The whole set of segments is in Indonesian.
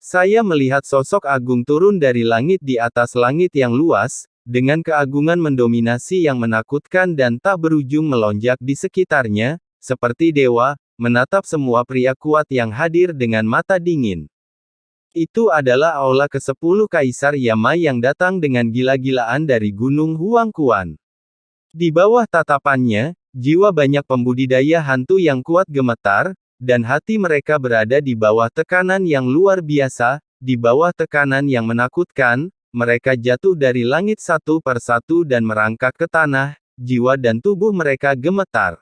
Saya melihat sosok agung turun dari langit di atas langit yang luas, dengan keagungan mendominasi yang menakutkan dan tak berujung melonjak di sekitarnya, seperti dewa, menatap semua pria kuat yang hadir dengan mata dingin. Itu adalah aula ke-10 Kaisar Yama yang datang dengan gila-gilaan dari Gunung Huangquan. Di bawah tatapannya, jiwa banyak pembudidaya hantu yang kuat gemetar, dan hati mereka berada di bawah tekanan yang luar biasa, di bawah tekanan yang menakutkan, mereka jatuh dari langit satu per satu dan merangkak ke tanah, jiwa dan tubuh mereka gemetar.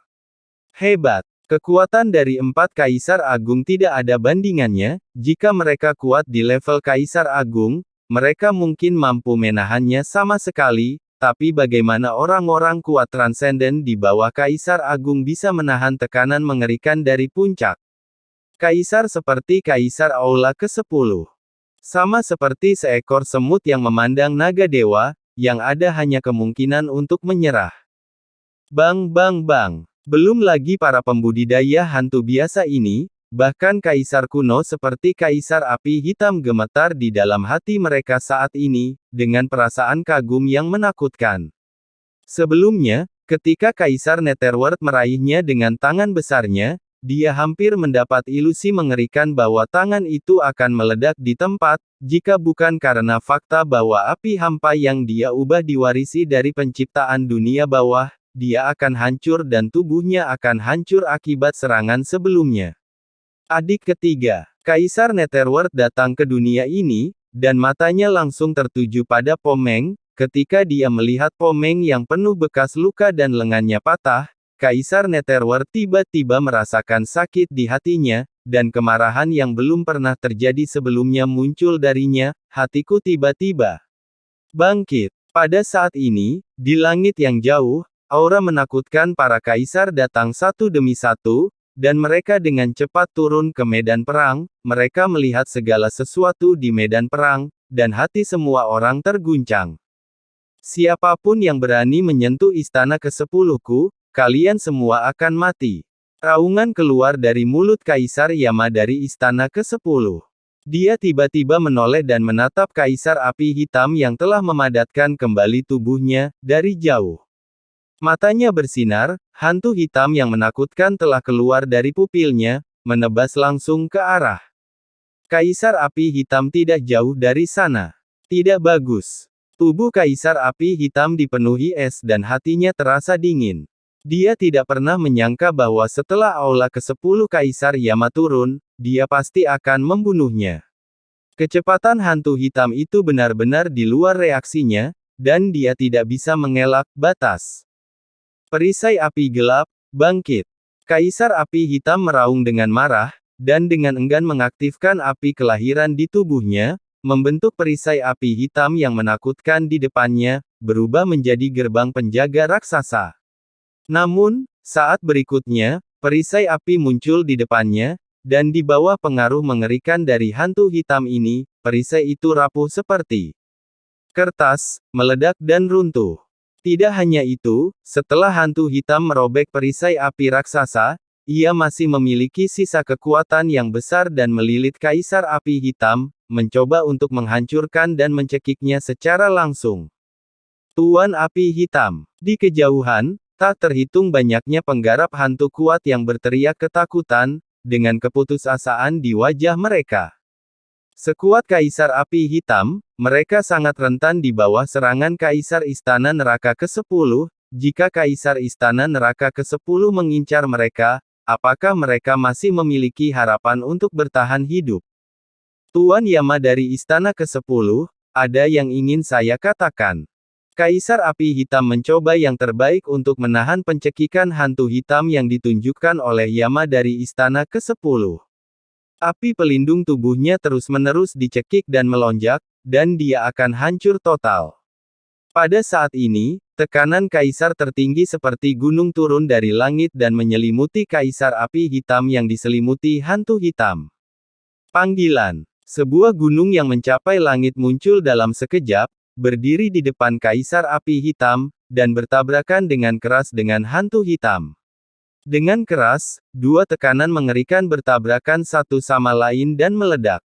Hebat! Kekuatan dari 4 Kaisar Agung tidak ada bandingannya, jika mereka kuat di level Kaisar Agung, mereka mungkin mampu menahannya sama sekali. Tapi bagaimana orang-orang kuat transenden di bawah Kaisar Agung bisa menahan tekanan mengerikan dari puncak? Kaisar seperti Kaisar Aula ke-10. Sama seperti seekor semut yang memandang naga dewa, yang ada hanya kemungkinan untuk menyerah. Bang bang bang. Belum lagi para pembudidaya hantu biasa ini, bahkan kaisar kuno seperti Kaisar Api Hitam gemetar di dalam hati mereka saat ini, dengan perasaan kagum yang menakutkan. Sebelumnya, ketika Kaisar Netherworld meraihnya dengan tangan besarnya, dia hampir mendapat ilusi mengerikan bahwa tangan itu akan meledak di tempat, jika bukan karena fakta bahwa api hampa yang dia ubah diwarisi dari penciptaan dunia bawah, dia akan hancur dan tubuhnya akan hancur akibat serangan sebelumnya. Adik ketiga, Kaisar Netherworld datang ke dunia ini, dan matanya langsung tertuju pada Pomeng. Ketika dia melihat Pomeng yang penuh bekas luka dan lengannya patah, Kaisar Netherworld tiba-tiba merasakan sakit di hatinya, dan kemarahan yang belum pernah terjadi sebelumnya muncul darinya. Hatiku tiba-tiba bangkit. Pada saat ini, di langit yang jauh, aura menakutkan para kaisar datang satu demi satu, dan mereka dengan cepat turun ke medan perang. Mereka melihat segala sesuatu di medan perang, dan hati semua orang terguncang. Siapapun yang berani menyentuh istana ke-10ku, kalian semua akan mati. Raungan keluar dari mulut Kaisar Yama dari istana ke-10. Dia tiba-tiba menoleh dan menatap Kaisar Api Hitam yang telah memadatkan kembali tubuhnya, dari jauh. Matanya bersinar, hantu hitam yang menakutkan telah keluar dari pupilnya, menebas langsung ke arah Kaisar Api Hitam tidak jauh dari sana. Tidak bagus. Tubuh Kaisar Api Hitam dipenuhi es dan hatinya terasa dingin. Dia tidak pernah menyangka bahwa setelah aula ke-10 Kaisar Yama turun, dia pasti akan membunuhnya. Kecepatan hantu hitam itu benar-benar di luar reaksinya, dan dia tidak bisa mengelak batas. Perisai api gelap, bangkit. Kaisar Api Hitam meraung dengan marah, dan dengan enggan mengaktifkan api kelahiran di tubuhnya, membentuk perisai api hitam yang menakutkan di depannya, berubah menjadi gerbang penjaga raksasa. Namun, saat berikutnya, perisai api muncul di depannya, dan di bawah pengaruh mengerikan dari hantu hitam ini, perisai itu rapuh seperti kertas, meledak dan runtuh. Tidak hanya itu, setelah hantu hitam merobek perisai api raksasa, ia masih memiliki sisa kekuatan yang besar dan melilit Kaisar Api Hitam, mencoba untuk menghancurkan dan mencekiknya secara langsung. Tuan Api Hitam. Di kejauhan, tak terhitung banyaknya penggarap hantu kuat yang berteriak ketakutan, dengan keputusasaan di wajah mereka. Sekuat Kaisar Api Hitam, mereka sangat rentan di bawah serangan Kaisar Istana Neraka ke-10. Jika Kaisar Istana Neraka ke-10 mengincar mereka, apakah mereka masih memiliki harapan untuk bertahan hidup? Tuan Yama dari Istana ke-10, ada yang ingin saya katakan. Kaisar Api Hitam mencoba yang terbaik untuk menahan pencekikan hantu hitam yang ditunjukkan oleh Yama dari Istana ke-10. Api pelindung tubuhnya terus-menerus dicekik dan melonjak, dan dia akan hancur total. Pada saat ini, tekanan Kaisar tertinggi seperti gunung turun dari langit dan menyelimuti Kaisar Api Hitam yang diselimuti hantu hitam. Panggilan. Sebuah gunung yang mencapai langit muncul dalam sekejap, berdiri di depan Kaisar Api Hitam, dan bertabrakan dengan keras dengan hantu hitam. Dengan keras, dua tekanan mengerikan bertabrakan satu sama lain dan meledak.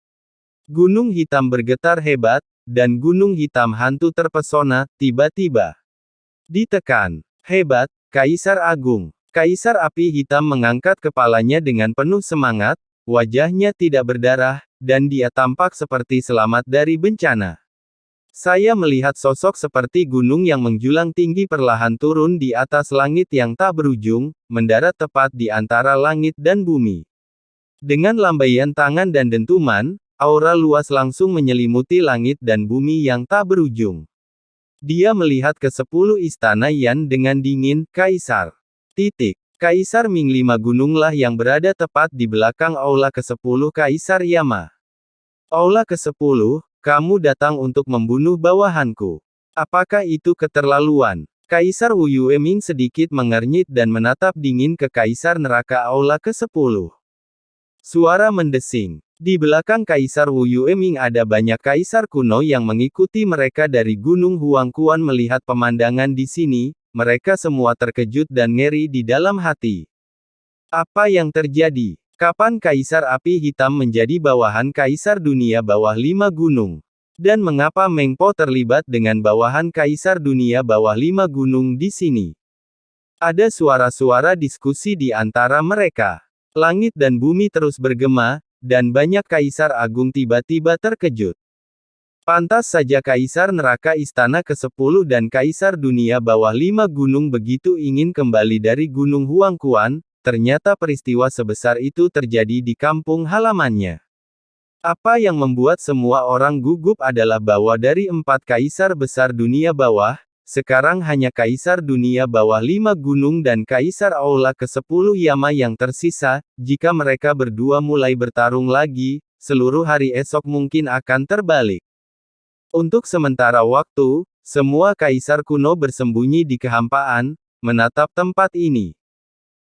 Gunung hitam bergetar hebat, dan gunung hitam hantu terpesona, tiba-tiba ditekan. Hebat, Kaisar Agung. Kaisar Api Hitam mengangkat kepalanya dengan penuh semangat, wajahnya tidak berdarah, dan dia tampak seperti selamat dari bencana. Saya melihat sosok seperti gunung yang menjulang tinggi perlahan turun di atas langit yang tak berujung, mendarat tepat di antara langit dan bumi. Dengan lambaian tangan dan dentuman, aura luas langsung menyelimuti langit dan bumi yang tak berujung. Dia melihat ke 10 istana Yan dengan dingin, Kaisar. Kaisar Ming 5 gununglah yang berada tepat di belakang aula ke-10 Kaisar Yama. Aula ke-10, kamu datang untuk membunuh bawahanku. Apakah itu keterlaluan? Kaisar Wu Yueming sedikit mengernyit dan menatap dingin ke Kaisar Neraka Aula ke-10. Suara mendesing. Di belakang Kaisar Wu Yueming ada banyak kaisar kuno yang mengikuti mereka dari Gunung Huangquan melihat pemandangan di sini, mereka semua terkejut dan ngeri di dalam hati. Apa yang terjadi? Kapan Kaisar Api Hitam menjadi bawahan Kaisar Dunia Bawah 5 Gunung? Dan mengapa Meng Po terlibat dengan bawahan Kaisar Dunia Bawah 5 Gunung di sini? Ada suara-suara diskusi di antara mereka. Langit dan bumi terus bergema, dan banyak Kaisar Agung tiba-tiba terkejut. Pantas saja Kaisar Neraka Istana ke-10 dan Kaisar Dunia Bawah 5 Gunung begitu ingin kembali dari Gunung Huangquan. Ternyata peristiwa sebesar itu terjadi di kampung halamannya. Apa yang membuat semua orang gugup adalah bahwa dari 4 kaisar besar dunia bawah, sekarang hanya Kaisar Dunia Bawah 5 Gunung dan Kaisar Aula ke-10 Yama yang tersisa. Jika mereka berdua mulai bertarung lagi, seluruh hari esok mungkin akan terbalik. Untuk sementara waktu, semua kaisar kuno bersembunyi di kehampaan, menatap tempat ini.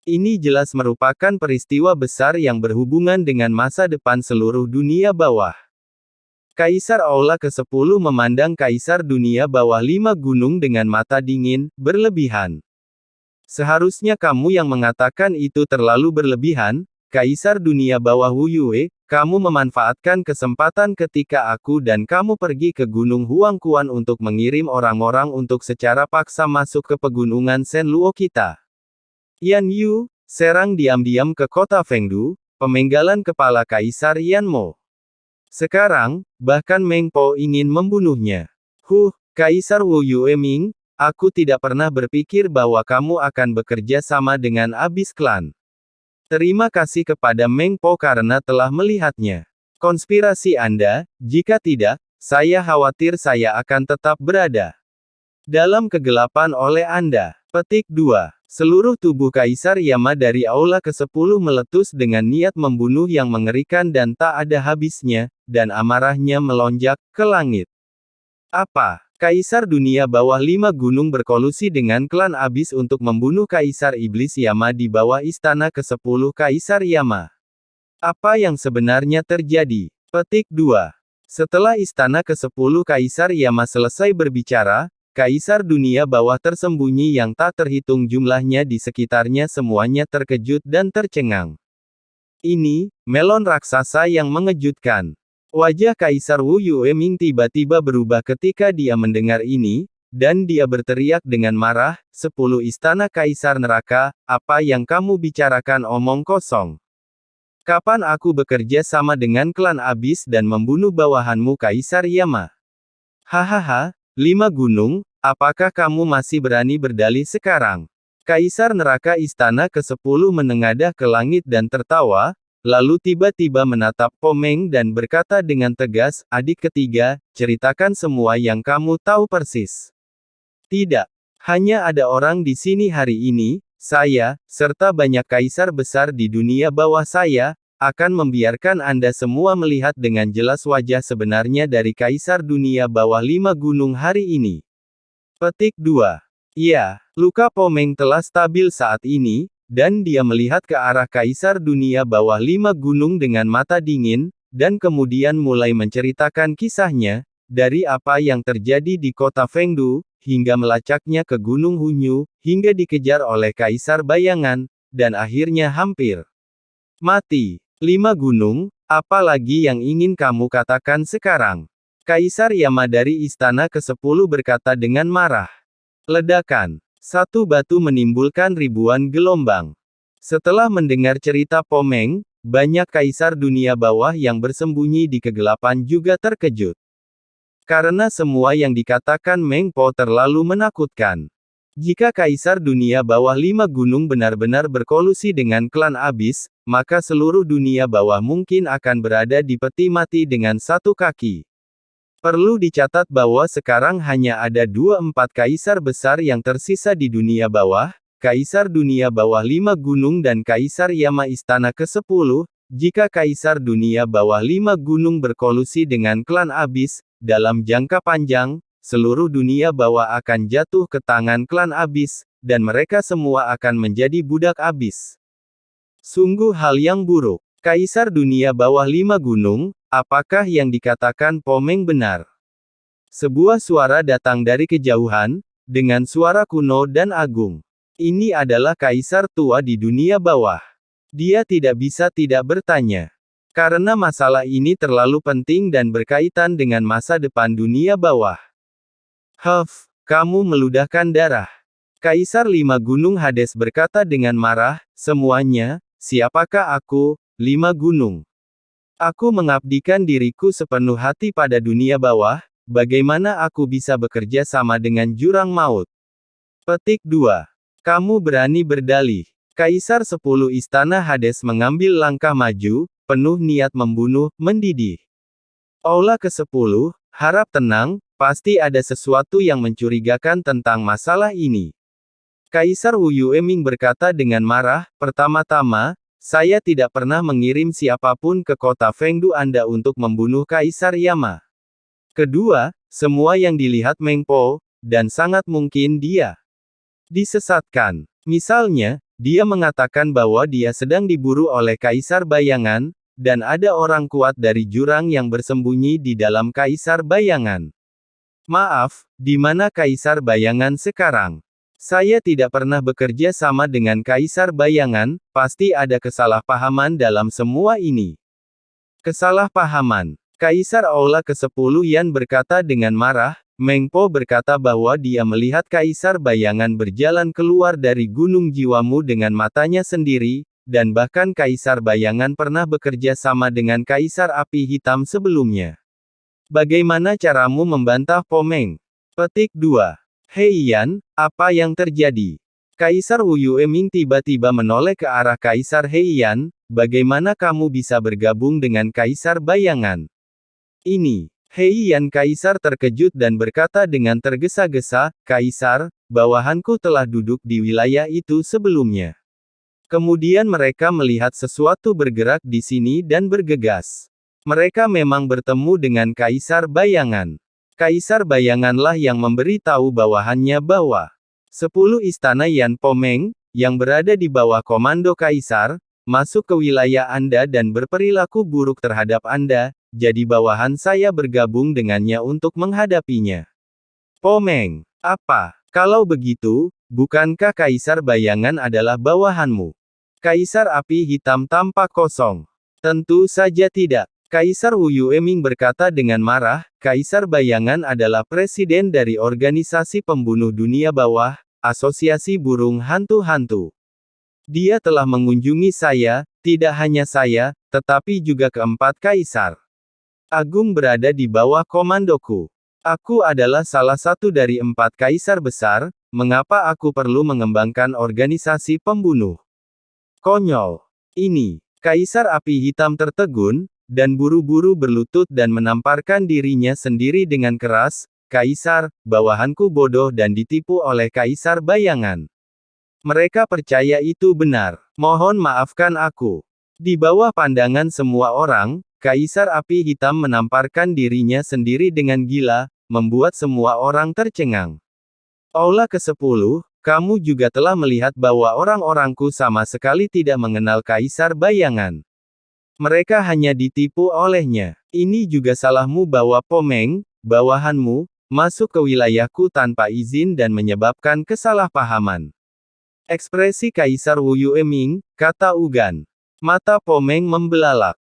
Ini jelas merupakan peristiwa besar yang berhubungan dengan masa depan seluruh dunia bawah. Kaisar Aula ke-10 memandang Kaisar Dunia Bawah 5 Gunung dengan mata dingin, berlebihan. Seharusnya kamu yang mengatakan itu terlalu berlebihan, Kaisar Dunia Bawah Wu Yue, kamu memanfaatkan kesempatan ketika aku dan kamu pergi ke Gunung Huangquan untuk mengirim orang-orang untuk secara paksa masuk ke pegunungan Shenluo kita. Yan Yu, serang diam-diam ke kota Fengdu, pemenggalan kepala Kaisar Yan Mo. Sekarang, bahkan Meng Po ingin membunuhnya. Kaisar Wu Yueming, aku tidak pernah berpikir bahwa kamu akan bekerja sama dengan Abyss Clan. Terima kasih kepada Meng Po karena telah melihatnya. Konspirasi Anda, jika tidak, saya khawatir saya akan tetap berada dalam kegelapan oleh Anda. Petik 2. Seluruh tubuh Kaisar Yama dari Aula ke-10 meletus dengan niat membunuh yang mengerikan dan tak ada habisnya, dan amarahnya melonjak ke langit. Apa? Kaisar Dunia Bawah 5 Gunung berkolusi dengan klan Abyss untuk membunuh Kaisar Iblis Yama di bawah Istana ke-10 Kaisar Yama. Apa yang sebenarnya terjadi? Petik 2. Setelah Istana ke-10 Kaisar Yama selesai berbicara, Kaisar Dunia Bawah tersembunyi yang tak terhitung jumlahnya di sekitarnya semuanya terkejut dan tercengang. Ini, melon raksasa yang mengejutkan. Wajah Kaisar Wu Yueming tiba-tiba berubah ketika dia mendengar ini, dan dia berteriak dengan marah, 10 istana Kaisar Neraka, apa yang kamu bicarakan omong kosong. Kapan aku bekerja sama dengan klan Abyss dan membunuh bawahanmu Kaisar Yama? Hahaha. 5 gunung, apakah kamu masih berani berdalih sekarang? Kaisar Neraka Istana ke-10 menengadah ke langit dan tertawa, lalu tiba-tiba menatap Po Meng dan berkata dengan tegas, adik ketiga, ceritakan semua yang kamu tahu persis. Tidak. Hanya ada orang di sini hari ini, saya, serta banyak kaisar besar di dunia bawah saya, akan membiarkan Anda semua melihat dengan jelas wajah sebenarnya dari Kaisar Dunia Bawah 5 Gunung hari ini. Petik 2. Ya, luka Po Meng telah stabil saat ini, dan dia melihat ke arah Kaisar Dunia Bawah 5 Gunung dengan mata dingin, dan kemudian mulai menceritakan kisahnya, dari apa yang terjadi di kota Fengdu, hingga melacaknya ke Gunung Hunyu, hingga dikejar oleh Kaisar Bayangan, dan akhirnya hampir mati. 5 gunung, Apa lagi yang ingin kamu katakan sekarang? Kaisar Yama dari Istana ke-10 berkata dengan marah. Ledakan. Satu batu menimbulkan ribuan gelombang. Setelah mendengar cerita Pomeng, banyak kaisar dunia bawah yang bersembunyi di kegelapan juga terkejut. Karena semua yang dikatakan Meng Po terlalu menakutkan. Jika kaisar dunia bawah 5 gunung benar-benar berkolusi dengan klan Abis, maka seluruh dunia bawah mungkin akan berada di peti mati dengan satu kaki. Perlu dicatat bahwa sekarang hanya ada 2-4 kaisar besar yang tersisa di dunia bawah, Kaisar Dunia Bawah 5 Gunung dan Kaisar Yama Istana ke-10, jika Kaisar Dunia Bawah 5 Gunung berkolusi dengan klan Abis, dalam jangka panjang, seluruh dunia bawah akan jatuh ke tangan klan Abis, dan mereka semua akan menjadi budak Abis. Sungguh hal yang buruk. Kaisar Dunia Bawah 5 Gunung, apakah yang dikatakan Pomeng benar? Sebuah suara datang dari kejauhan, dengan suara kuno dan agung. Ini adalah kaisar tua di dunia bawah. Dia tidak bisa tidak bertanya. Karena masalah ini terlalu penting dan berkaitan dengan masa depan dunia bawah. Kamu meludahkan darah. Kaisar 5 Gunung Hades berkata dengan marah, semuanya, siapakah aku, 5 gunung? Aku mengabdikan diriku sepenuh hati pada dunia bawah, bagaimana aku bisa bekerja sama dengan jurang maut? Petik 2. Kamu berani berdalih. Kaisar 10 Istana Hades mengambil langkah maju, penuh niat membunuh, mendidih. Aula ke-10, harap tenang, pasti ada sesuatu yang mencurigakan tentang masalah ini. Kaisar Wu Yueming berkata dengan marah, pertama-tama, saya tidak pernah mengirim siapapun ke kota Fengdu Anda untuk membunuh Kaisar Yama. Kedua, semua yang dilihat Meng Po, dan sangat mungkin dia disesatkan. Misalnya, dia mengatakan bahwa dia sedang diburu oleh Kaisar Bayangan, dan ada orang kuat dari jurang yang bersembunyi di dalam Kaisar Bayangan. Maaf, di mana Kaisar Bayangan sekarang? Saya tidak pernah bekerja sama dengan Kaisar Bayangan, pasti ada kesalahpahaman dalam semua ini. Kesalahpahaman. Kaisar Aula ke-10 Yan berkata dengan marah, Meng Po berkata bahwa dia melihat Kaisar Bayangan berjalan keluar dari Gunung Jiwamu dengan matanya sendiri, dan bahkan Kaisar Bayangan pernah bekerja sama dengan Kaisar Api Hitam sebelumnya. Bagaimana caramu membantah Pomeng? Petik 2. Hei Yan, apa yang terjadi? Kaisar Wu Yueming tiba-tiba menoleh ke arah Kaisar Hei Yan, bagaimana kamu bisa bergabung dengan Kaisar Bayangan? Ini. Hei Yan Kaisar terkejut dan berkata dengan tergesa-gesa, Kaisar, bawahanku telah duduk di wilayah itu sebelumnya. Kemudian mereka melihat sesuatu bergerak di sini dan bergegas. Mereka memang bertemu dengan Kaisar Bayangan. Kaisar Bayanganlah yang memberi tahu bawahannya bahwa 10 istana Yan Pomeng, yang berada di bawah komando Kaisar, masuk ke wilayah Anda dan berperilaku buruk terhadap Anda, jadi bawahan saya bergabung dengannya untuk menghadapinya. Pomeng, apa? Kalau begitu, bukankah Kaisar Bayangan adalah bawahanmu? Kaisar Api Hitam tampak kosong. Tentu saja tidak. Kaisar Wu Yueming berkata dengan marah, Kaisar Bayangan adalah presiden dari organisasi pembunuh dunia bawah, Asosiasi Burung Hantu-Hantu. Dia telah mengunjungi saya, tidak hanya saya, tetapi juga keempat kaisar agung berada di bawah komandoku. Aku adalah salah satu dari 4 kaisar besar, mengapa aku perlu mengembangkan organisasi pembunuh? Konyol. Ini. Kaisar Api Hitam tertegun, dan buru-buru berlutut dan menamparkan dirinya sendiri dengan keras, Kaisar, bawahanku bodoh dan ditipu oleh Kaisar Bayangan. Mereka percaya itu benar. Mohon maafkan aku. Di bawah pandangan semua orang, Kaisar Api Hitam menamparkan dirinya sendiri dengan gila, membuat semua orang tercengang. Aula ke-10, kamu juga telah melihat bahwa orang-orangku sama sekali tidak mengenal Kaisar Bayangan. Mereka hanya ditipu olehnya. Ini juga salahmu bahwa Pomeng, bawahanmu, masuk ke wilayahku tanpa izin dan menyebabkan kesalahpahaman. Ekspresi Kaisar Wu Yueming, kata Ugan. Mata Pomeng membelalak.